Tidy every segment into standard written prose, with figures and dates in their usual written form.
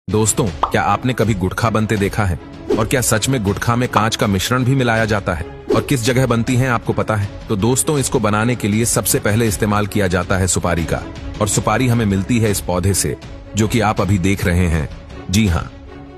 दोस्तों, क्या आपने कभी गुटखा बनते देखा है? और क्या सच में गुटखा में कांच का मिश्रण भी मिलाया जाता है? और किस जगह बनती हैं आपको पता है? तो दोस्तों, इसको बनाने के लिए सबसे पहले इस्तेमाल किया जाता है सुपारी का। और सुपारी हमें मिलती है इस पौधे से, जो कि आप अभी देख रहे हैं। जी हाँ,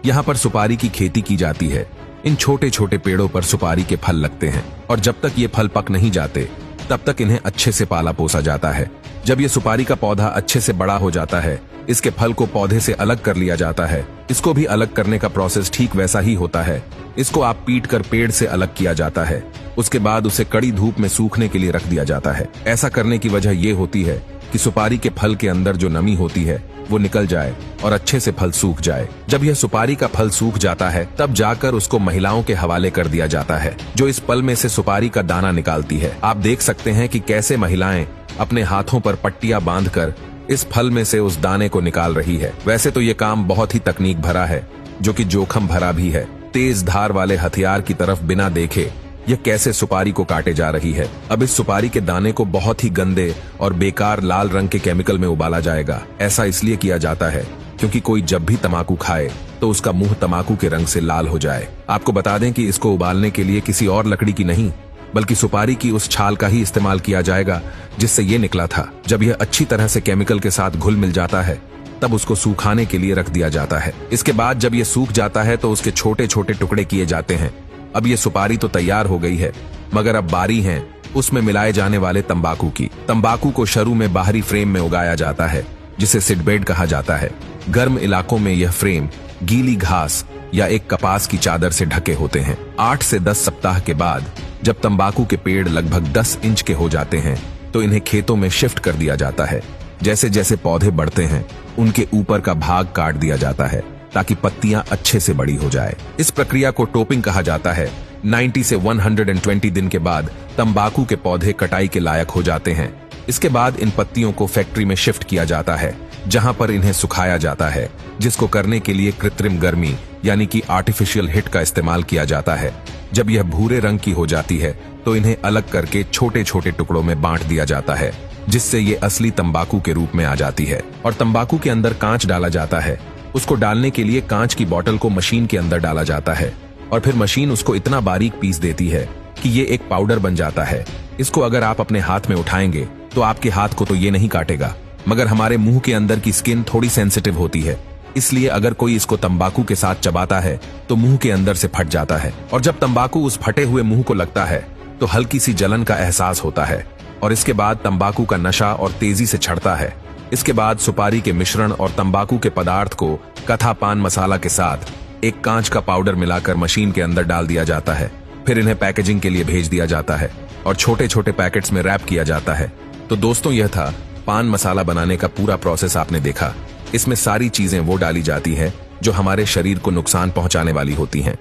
यहाँ पर सुपारी की खेती की जाती है। इन छोटे छोटे पेड़ों पर सुपारी के फल लगते हैं और जब तक ये फल पक नहीं जाते तब तक इन्हें अच्छे से पाला पोसा जाता है। जब ये सुपारी का पौधा अच्छे से बड़ा हो जाता है, इसके फल को पौधे से अलग कर लिया जाता है। इसको भी अलग करने का प्रोसेस ठीक वैसा ही होता है। इसको आप पीट कर पेड़ से अलग किया जाता है। उसके बाद उसे कड़ी धूप में सूखने के लिए रख दिया जाता है। ऐसा करने की वजह ये होती है कि सुपारी के फल के अंदर जो नमी होती है वो निकल जाए और अच्छे से फल सूख जाए। जब यह सुपारी का फल सूख जाता है तब जाकर उसको महिलाओं के हवाले कर दिया जाता है, जो इस पल में से सुपारी का दाना निकालती है। आप देख सकते हैं कि कैसे महिलाएं अपने हाथों पर पट्टियां बांधकर इस फल में से उस दाने को निकाल रही है। वैसे तो ये काम बहुत ही तकनीक भरा है, जो कि जोखिम भरा भी है। तेज धार वाले हथियार की तरफ बिना देखे यह कैसे सुपारी को काटे जा रही है। अब इस सुपारी के दाने को बहुत ही गंदे और बेकार लाल रंग के केमिकल में उबाला जाएगा। ऐसा इसलिए किया जाता है क्योंकि कोई जब भी तंबाकू खाए तो उसका मुंह तंबाकू के रंग से लाल हो जाए। आपको बता दें कि इसको उबालने के लिए किसी और लकड़ी की नहीं बल्कि सुपारी की उस छाल का ही इस्तेमाल किया जाएगा जिससे ये निकला था। जब यह अच्छी तरह से केमिकल के साथ घुल मिल जाता है तब उसको सुखाने के लिए रख दिया जाता है। इसके बाद जब यह सूख जाता है तो उसके छोटे छोटे टुकड़े किए जाते हैं। अब ये सुपारी तो तैयार हो गई है, मगर अब बारी है उसमें मिलाए जाने वाले तंबाकू की। तंबाकू को शुरू में बाहरी फ्रेम में उगाया जाता है, जिसे सीडबेड कहा जाता है। गर्म इलाकों में यह फ्रेम गीली घास या एक कपास की चादर से ढके होते हैं। 8 से 10 सप्ताह के बाद जब तंबाकू के पेड़ लगभग 10 इंच के हो जाते हैं तो इन्हें खेतों में शिफ्ट कर दिया जाता है। जैसे जैसे पौधे बढ़ते हैं उनके ऊपर का भाग काट दिया जाता है ताकि पत्तियां अच्छे से बड़ी हो जाए। इस प्रक्रिया को टोपिंग कहा जाता है। 90 से 120 दिन के बाद तंबाकू के पौधे कटाई के लायक हो जाते हैं। इसके बाद इन पत्तियों को फैक्ट्री में शिफ्ट किया जाता है, जहां पर इन्हें सुखाया जाता है, जिसको करने के लिए कृत्रिम गर्मी यानी कि आर्टिफिशियल हीट का इस्तेमाल किया जाता है। जब यह भूरे रंग की हो जाती है तो इन्हें अलग करके छोटे छोटे टुकड़ों में बांट दिया जाता है, जिससे ये असली तंबाकू के रूप में आ जाती है। और तंबाकू के अंदर कांच डाला जाता है। उसको डालने के लिए कांच की बोतल को मशीन के अंदर डाला जाता है और फिर मशीन उसको इतना बारीक पीस देती है कि ये एक पाउडर बन जाता है। इसको अगर आप अपने हाथ में उठाएंगे तो आपके हाथ को तो ये नहीं काटेगा, मगर हमारे मुंह के अंदर की स्किन थोड़ी सेंसिटिव होती है, इसलिए अगर कोई इसको तंबाकू के साथ चबाता है तो मुंह के अंदर से फट जाता है। और जब तंबाकू उस फटे हुए मुंह को लगता है तो हल्की सी जलन का एहसास होता है और इसके बाद तंबाकू का नशा और तेजी से चढ़ता है। इसके बाद सुपारी के मिश्रण और तंबाकू के पदार्थ को कथा पान मसाला के साथ एक कांच का पाउडर मिलाकर मशीन के अंदर डाल दिया जाता है। फिर इन्हें पैकेजिंग के लिए भेज दिया जाता है और छोटे छोटे पैकेट्स में रैप किया जाता है। तो दोस्तों, यह था पान मसाला बनाने का पूरा प्रोसेस। आपने देखा, इसमें सारी चीजें वो डाली जाती हैं जो हमारे शरीर को नुकसान पहुंचाने वाली होती हैं।